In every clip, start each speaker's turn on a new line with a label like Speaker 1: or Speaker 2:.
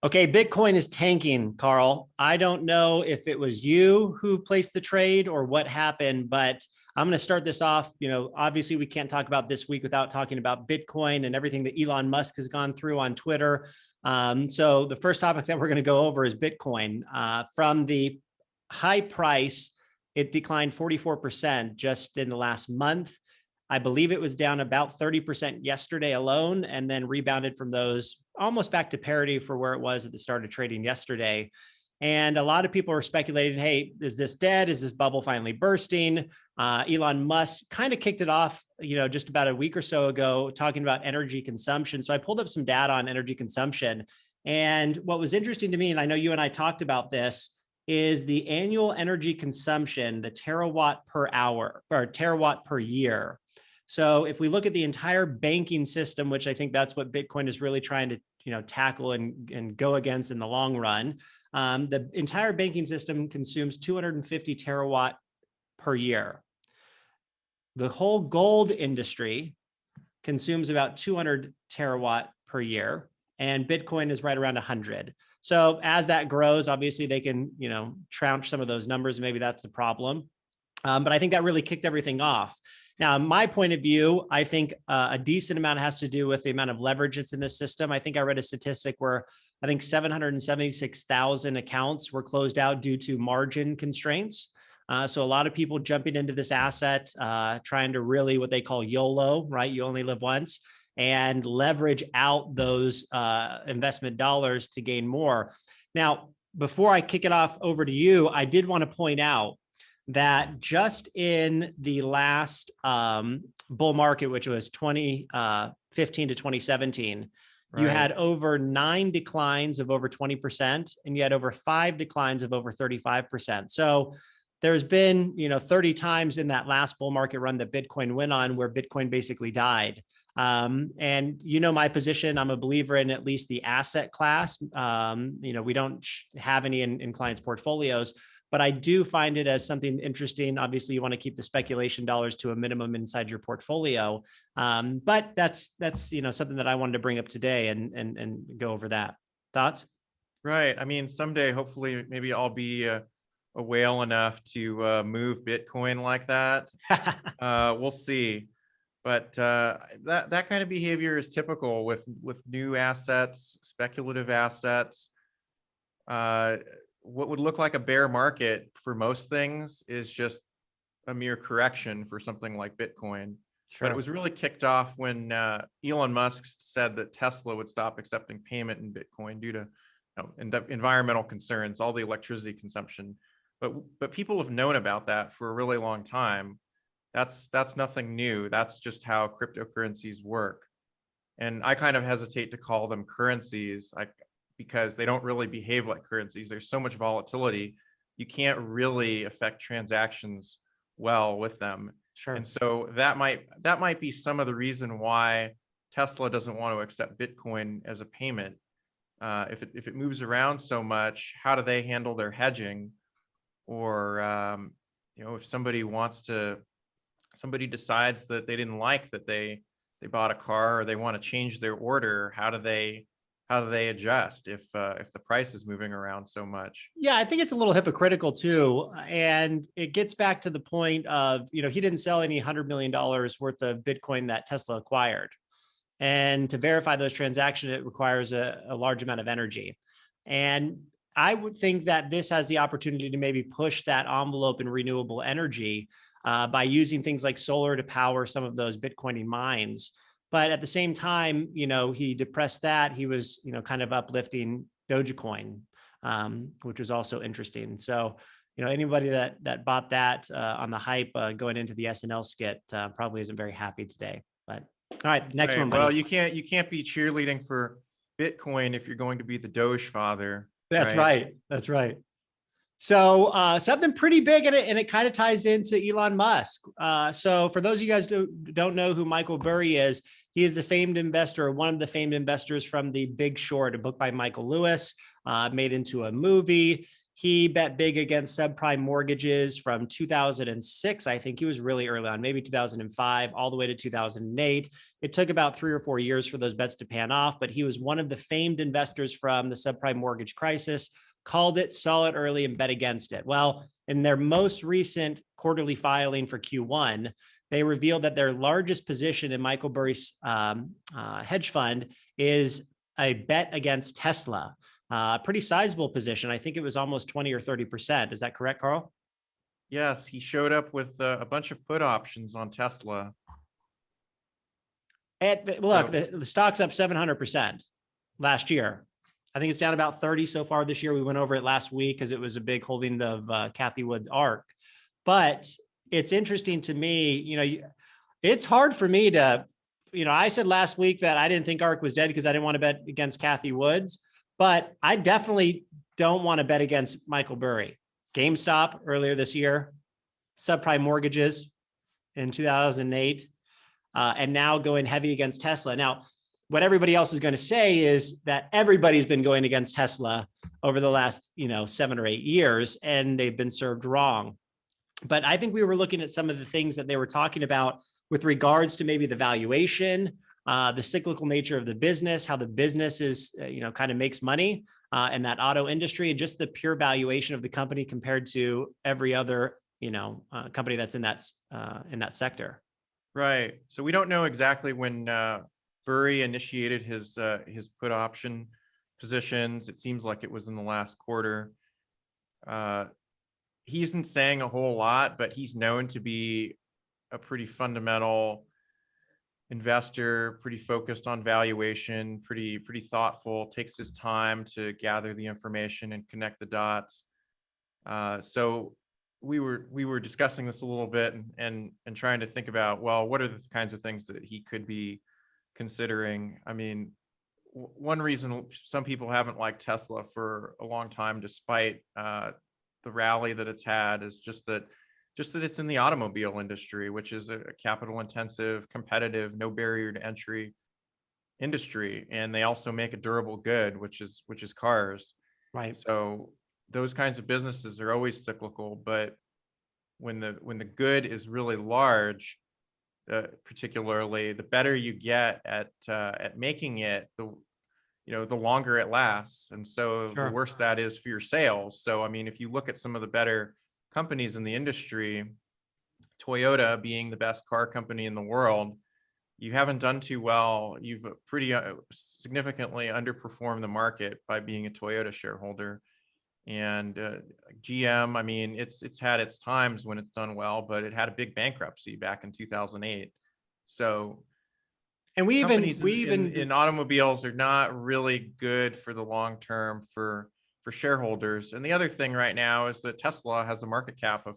Speaker 1: Okay, Bitcoin is tanking, Carl. I don't know if it was you who placed the trade or what happened, but I'm going to start this off. Obviously, we can't talk about this week without talking about Bitcoin and everything that Elon Musk has gone through on Twitter. So the first topic that we're going to go over is Bitcoin. From the high price, it declined 44% just in the last month. I believe it was down about 30% yesterday alone, and then rebounded from those almost back to parity for where it was at the start of trading yesterday. And a lot of people are speculating, hey, is this dead? Is this bubble finally bursting? Elon Musk kind of kicked it off, just about a week or so ago, talking about energy consumption. So I pulled up some data on energy consumption. And what was interesting to me, and I know you and I talked about this, is the annual energy consumption, the terawatt per hour or terawatt per year. So if we look at the entire banking system, which I think that's what Bitcoin is really trying to tackle and go against in the long run, the entire banking system consumes 250 terawatt per year. The whole gold industry consumes about 200 terawatt per year, and Bitcoin is right around 100. So as that grows, obviously they can trounce some of those numbers. Maybe that's the problem. But I think that really kicked everything off. Now, my point of view, I think a decent amount has to do with the amount of leverage that's in the system. I think I read a statistic where I think 776,000 accounts were closed out due to margin constraints. So a lot of people jumping into this asset, trying to really what they call YOLO, right? You only live once, and leverage out those investment dollars to gain more. Now, before I kick it off over to you, I did want to point out that just in the last bull market, which was 2015 to 2017, right, you had over 9 declines of over 20%, and you had over 5 declines of over 35%. So there's been, 30 times in that last bull market run that Bitcoin went on where Bitcoin basically died. And my position, I'm a believer in at least the asset class. We don't have any in clients' portfolios, but I do find it as something interesting. Obviously, you want to keep the speculation dollars to a minimum inside your portfolio. But that's something that I wanted to bring up today and go over that. Thoughts?
Speaker 2: Right. I mean, someday, hopefully, maybe I'll be a whale enough to move Bitcoin like that. We'll see. But that kind of behavior is typical with new assets, speculative assets. What would look like a bear market for most things is just a mere correction for something like Bitcoin. Sure. But it was really kicked off when Elon Musk said that Tesla would stop accepting payment in Bitcoin due to environmental concerns, all the electricity consumption. But people have known about that for a really long time. That's nothing new. That's just how cryptocurrencies work. And I kind of hesitate to call them currencies, because they don't really behave like currencies. There's so much volatility. You can't really affect transactions well with them. Sure. And so that might be some of the reason why Tesla doesn't want to accept Bitcoin as a payment. If it moves around so much, how do they handle their hedging? Or if somebody decides that they didn't like that they bought a car, or they want to change their order, how do they adjust if the price is moving around so much?
Speaker 1: Yeah, I think it's a little hypocritical too. And it gets back to the point of, he didn't sell any $100 million worth of Bitcoin that Tesla acquired. And to verify those transactions, it requires a large amount of energy. And I would think that this has the opportunity to maybe push that envelope in renewable energy by using things like solar to power some of those Bitcoin mines. But at the same time, he depressed that. He was, kind of uplifting Dogecoin, which was also interesting. So, anybody that bought that on the hype going into the SNL skit probably isn't very happy today. But all right, next one. Buddy.
Speaker 2: Well, you can't be cheerleading for Bitcoin if you're going to be the Doge father.
Speaker 1: That's right. That's right. So something pretty big in it, and it kind of ties into Elon Musk. So for those of you guys who don't know who Michael Burry is, he is the famed investor, one of the famed investors from The Big Short, a book by Michael Lewis, made into a movie. He bet big against subprime mortgages from 2006. I think he was really early on, maybe 2005, all the way to 2008. It took about 3 or 4 years for those bets to pan off, but he was one of the famed investors from the subprime mortgage crisis, called it, saw it early, and bet against it. Well, in their most recent quarterly filing for Q1, they revealed that their largest position in Michael Burry's hedge fund is a bet against Tesla. Pretty sizable position. I think it was almost 20 or 30%. Is that correct, Carl?
Speaker 2: Yes, he showed up with a bunch of put options on Tesla.
Speaker 1: Look, the stock's up 700% last year. I think it's down about 30 so far this year. We went over it last week because it was a big holding of Kathy Wood's ARK. But it's interesting to me, it's hard for me to, I said last week that I didn't think ARK was dead because I didn't want to bet against Kathy Woods, but I definitely don't want to bet against Michael Burry. GameStop earlier this year, subprime mortgages in 2008, and now going heavy against Tesla. Now, what everybody else is going to say is that everybody's been going against Tesla over the last, 7 or 8 years, and they've been served wrong. But I think we were looking at some of the things that they were talking about with regards to maybe the valuation, the cyclical nature of the business, how the business is, kind of makes money in that auto industry, and just the pure valuation of the company compared to every other, company that's in that sector.
Speaker 2: Right. So we don't know exactly when Burry initiated his put option positions. It seems like it was in the last quarter. He isn't saying a whole lot, but he's known to be a pretty fundamental investor, pretty focused on valuation, pretty thoughtful, takes his time to gather the information and connect the dots. So we were discussing this a little bit and trying to think about, well, what are the kinds of things that he could be considering? I mean, one reason some people haven't liked Tesla for a long time, despite the rally that it's had, is just that it's in the automobile industry, which is a capital intensive, competitive, no barrier to entry industry. And they also make a durable good, which is cars.
Speaker 1: Right.
Speaker 2: So those kinds of businesses are always cyclical, but when the good is really large, particularly, the better you get at making it, the longer it lasts. And so
Speaker 1: Sure.
Speaker 2: The worse that is for your sales. So, I mean, if you look at some of the better companies in the industry, Toyota being the best car company in the world, you haven't done too well. You've pretty significantly underperformed the market by being a Toyota shareholder. And GM, I mean, it's had its times when it's done well, but it had a big bankruptcy back in 2008. So, and we even in automobiles are not really good for the long term for shareholders. And the other thing right now is that Tesla has a market cap of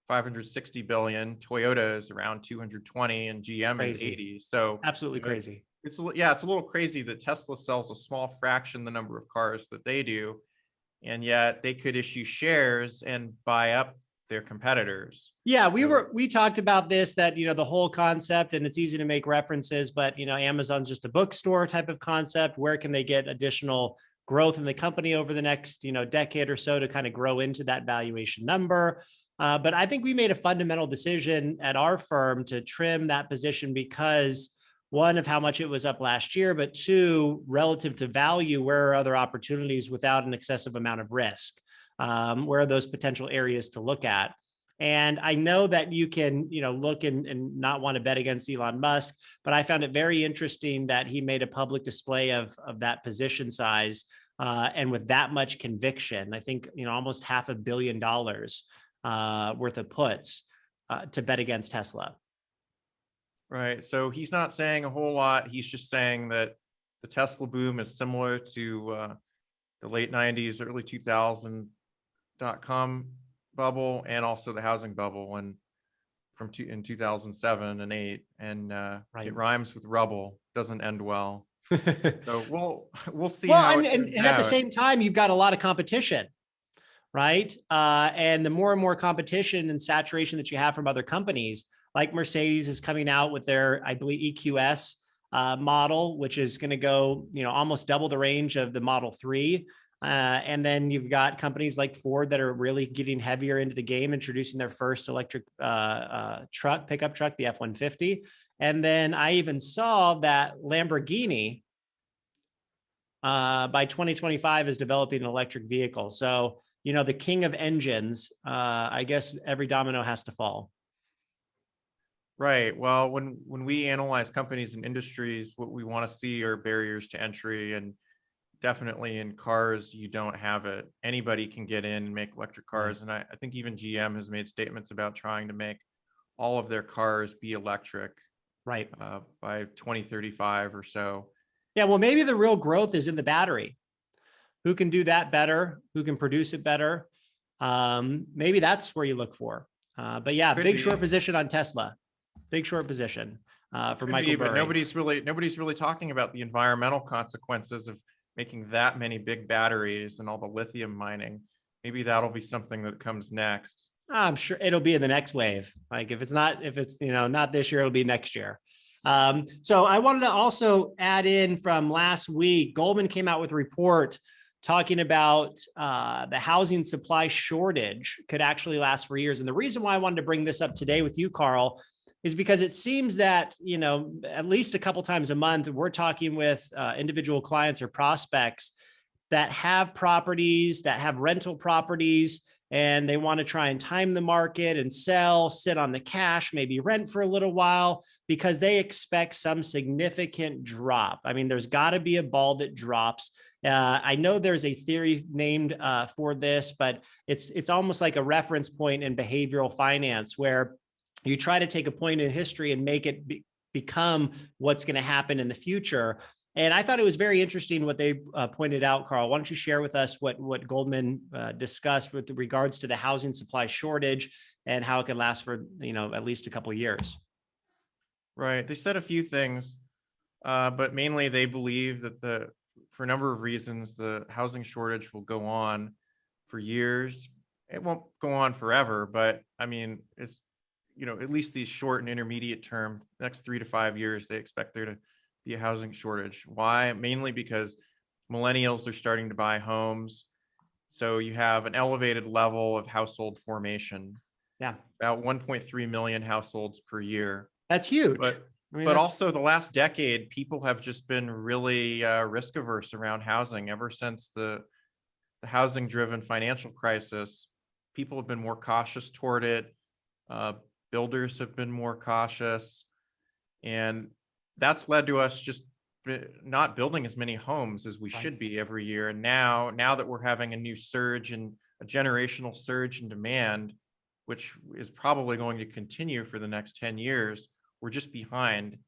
Speaker 2: 560 billion, Toyota is around 220, and GM is 80. So
Speaker 1: absolutely crazy.
Speaker 2: It's a little crazy that Tesla sells a small fraction the number of cars that they do, and yet they could issue shares and buy up their competitors.
Speaker 1: Yeah, we talked about this, that, the whole concept, and it's easy to make references, but, Amazon's just a bookstore type of concept. Where can they get additional growth in the company over the next, decade or so to kind of grow into that valuation number? But I think we made a fundamental decision at our firm to trim that position because, one, of how much it was up last year, but two, relative to value, where are other opportunities without an excessive amount of risk? Where are those potential areas to look at? And I know that you can, look and not want to bet against Elon Musk, but I found it very interesting that he made a public display of that position size, and with that much conviction. I think, almost $500 million worth of puts to bet against Tesla.
Speaker 2: Right. So he's not saying a whole lot. He's just saying that the Tesla boom is similar to the late 90s, early 2000 .com bubble, and also the housing bubble in 2007 and 8. And
Speaker 1: right.
Speaker 2: It rhymes with rubble, doesn't end well. So we'll see.
Speaker 1: Well, and at the same time, you've got a lot of competition, right? And the more and more competition and saturation that you have from other companies, like Mercedes is coming out with their, I believe, EQS model, which is going to go, almost double the range of the Model 3. And then you've got companies like Ford that are really getting heavier into the game, introducing their first electric pickup truck, the F-150. And then I even saw that Lamborghini by 2025 is developing an electric vehicle. So, the king of engines, I guess every domino has to fall.
Speaker 2: Right. Well, when we analyze companies and industries, what we want to see are barriers to entry, and definitely in cars, you don't have it. Anybody can get in and make electric cars. And I think even GM has made statements about trying to make all of their cars be electric
Speaker 1: Right.
Speaker 2: by 2035 or so.
Speaker 1: Yeah. Well, maybe the real growth is in the battery. Who can do that better? Who can produce it better? Maybe that's where you look for. But yeah, big short position on Tesla. Big short position for Michael Burry.
Speaker 2: But nobody's really talking about the environmental consequences of making that many big batteries and all the lithium mining. Maybe that'll be something that comes next.
Speaker 1: I'm sure it'll be in the next wave. Like if it's not this year, it'll be next year. So I wanted to also add in from last week, Goldman came out with a report talking about the housing supply shortage could actually last for years. And the reason why I wanted to bring this up today with you, Carl, is because it seems that, at least a couple times a month, we're talking with individual clients or prospects that have properties, that have rental properties, and they want to try and time the market and sell, sit on the cash, maybe rent for a little while because they expect some significant drop. I mean, there's got to be a ball that drops. I know there's a theory named for this, but it's almost like a reference point in behavioral finance where you try to take a point in history and make it become what's going to happen in the future. And I thought it was very interesting what they pointed out, Carl. Why don't you share with us what Goldman discussed with regards to the housing supply shortage and how it could last for, at least a couple of years?
Speaker 2: Right. They said a few things, but mainly they believe that for a number of reasons, the housing shortage will go on for years. It won't go on forever, but I mean, it's, at least these short and intermediate term, next 3 to 5 years, they expect there to be a housing shortage. Why? Mainly because millennials are starting to buy homes. So you have an elevated level of household formation.
Speaker 1: Yeah.
Speaker 2: About 1.3 million households per year.
Speaker 1: That's huge.
Speaker 2: But also the last decade, people have just been really risk averse around housing. Ever since the housing driven financial crisis, people have been more cautious toward it. Builders have been more cautious, and that's led to us just not building as many homes as we should be every year. And now that we're having a new surge and a generational surge in demand, which is probably going to continue for the next 10 years, we're just behind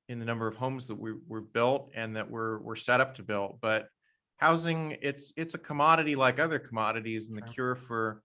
Speaker 2: in the number of homes that we're built and that we're set up to build. But housing, it's a commodity like other commodities, and the cure for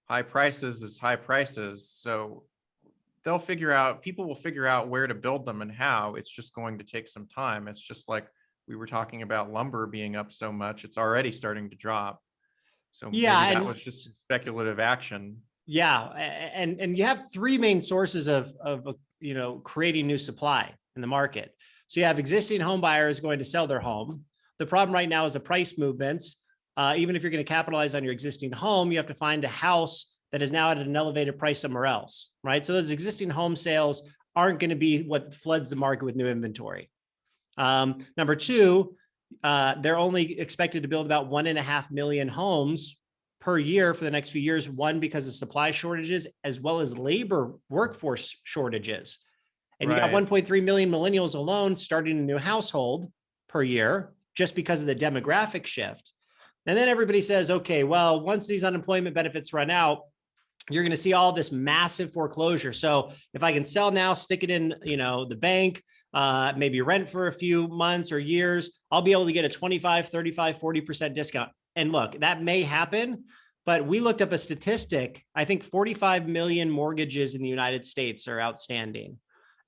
Speaker 2: high prices is high prices. So people will figure out where to build them and how. It's just going to take some time. It's just like we were talking about lumber being up so much, it's already starting to drop. So maybe that was just speculative action.
Speaker 1: Yeah. And you have three main sources of creating new supply in the market. So you have existing home buyers going to sell their home. The problem right now is the price movements. Even if you're going to capitalize on your existing home, you have to find a house that is now at an elevated price somewhere else, right? So those existing home sales aren't going to be what floods the market with new inventory. Number two, they're only expected to build about 1.5 million homes per year for the next few years. One, because of supply shortages, as well as labor workforce shortages. And you got 1.3 million millennials alone starting a new household per year just because of the demographic shift. And then everybody says, okay, well, once these unemployment benefits run out, you're going to see all this massive foreclosure. So if I can sell now, stick it in, the bank, maybe rent for a few months or years, I'll be able to get a 25, 35, 40% discount. And look, that may happen, but we looked up a statistic. I think 45 million mortgages in the United States are outstanding.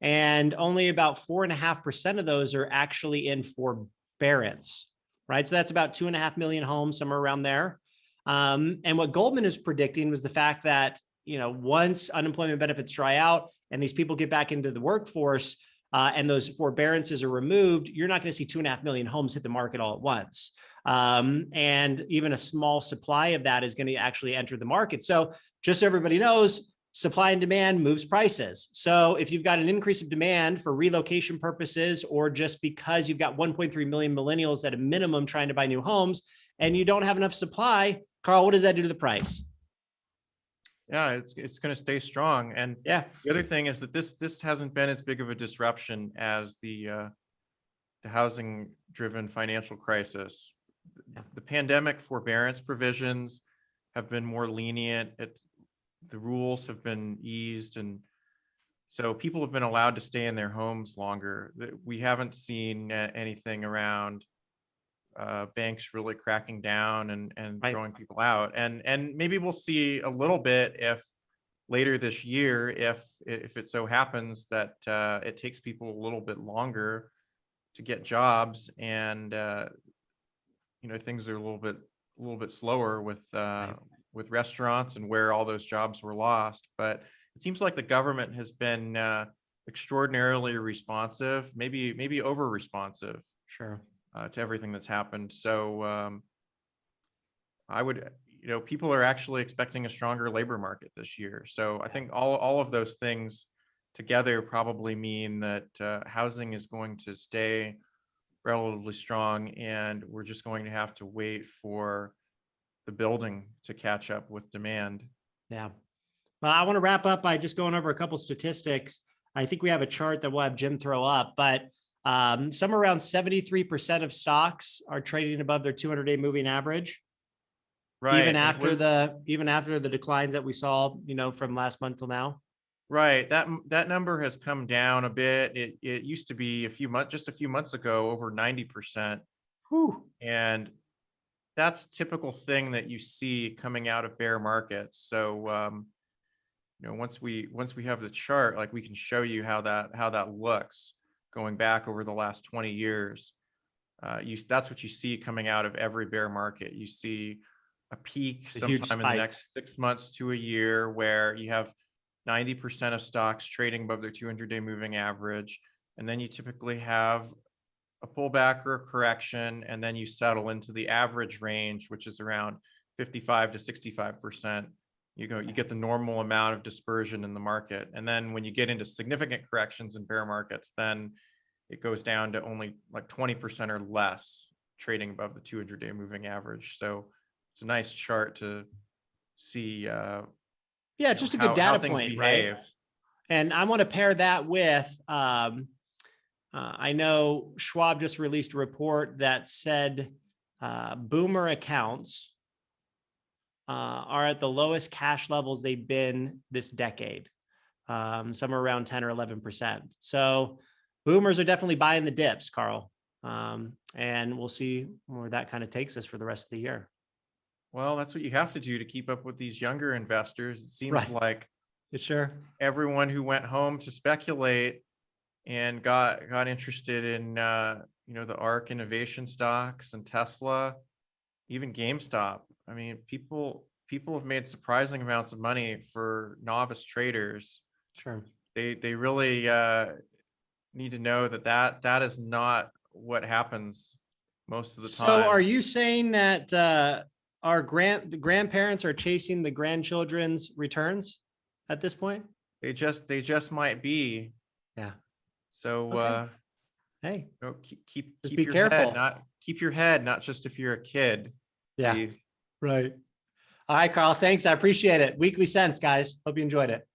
Speaker 1: And only about 4.5% of those are actually in forbearance, right? So that's about 2.5 million homes, somewhere around there. And what Goldman is predicting was the fact that, once unemployment benefits dry out and these people get back into the workforce and those forbearances are removed, you're not going to see 2.5 million homes hit the market all at once. And even a small supply of that is going to actually enter the market. So just so everybody knows, supply and demand moves prices. So if you've got an increase of demand for relocation purposes, or just because you've got 1.3 million millennials at a minimum trying to buy new homes and you don't have enough supply, Carl, what does that do to the price?
Speaker 2: Yeah, it's going to stay strong. And
Speaker 1: Yeah,
Speaker 2: the other thing is that this hasn't been as big of a disruption as the housing driven financial crisis.
Speaker 1: Yeah.
Speaker 2: The pandemic forbearance provisions have been more lenient. The rules have been eased, and so people have been allowed to stay in their homes longer. We haven't seen anything around banks really cracking down and
Speaker 1: right.
Speaker 2: throwing people out. And maybe we'll see a little bit if later this year, if it so happens that it takes people a little bit longer to get jobs, and things are a little bit slower with restaurants and where all those jobs were lost. But it seems like the government has been extraordinarily responsive, maybe over responsive.
Speaker 1: Sure.
Speaker 2: To everything that's happened. So I would, people are actually expecting a stronger labor market this year. So I think all of those things together probably mean that housing is going to stay relatively strong, and we're just going to have to wait for the building to catch up with demand.
Speaker 1: Yeah. Well, I want to wrap up by just going over a couple statistics. I think we have a chart that we'll have Jim throw up, but somewhere around 73% of stocks are trading above their 200-day moving average.
Speaker 2: Right.
Speaker 1: Even after the declines that we saw, from last month till now.
Speaker 2: Right. That number has come down a bit. It used to be just a few months ago, over 90%.
Speaker 1: Whew.
Speaker 2: And that's typical thing that you see coming out of bear markets. So once we have the chart, like, we can show you how that looks going back over the last 20 years. That's what you see coming out of every bear market. You see a peak sometime in the next 6 months to a year where you have 90% of stocks trading above their 200-day moving average. And then you typically have a pullback or a correction, and then you settle into the average range, which is around 55 to 65%. You get the normal amount of dispersion in the market. And then when you get into significant corrections in bear markets, then it goes down to only like 20% or less trading above the 200-day moving average. So it's a nice chart to see.
Speaker 1: Just a good data point, right? And I want to pair that with, I know Schwab just released a report that said boomer accounts are at the lowest cash levels they've been this decade, somewhere around 10 or 11%. So boomers are definitely buying the dips, Carl. And we'll see where that kind of takes us for the rest of the year.
Speaker 2: Well, that's what you have to do to keep up with these younger investors. It seems like
Speaker 1: sure
Speaker 2: everyone who went home to speculate and got interested in the ARK innovation stocks and Tesla, even GameStop. I mean, people have made surprising amounts of money for novice traders.
Speaker 1: Sure.
Speaker 2: They really need to know that is not what happens most of the time.
Speaker 1: So are you saying that the grandparents are chasing the grandchildren's returns at this point?
Speaker 2: They just might be.
Speaker 1: Yeah.
Speaker 2: So
Speaker 1: okay. Hey,
Speaker 2: keep
Speaker 1: be
Speaker 2: your
Speaker 1: careful.
Speaker 2: Keep your head, not just if you're a kid.
Speaker 1: Yeah.
Speaker 2: Please.
Speaker 1: Right. All right, Carl. Thanks. I appreciate it. Weekly Sense, guys. Hope you enjoyed it.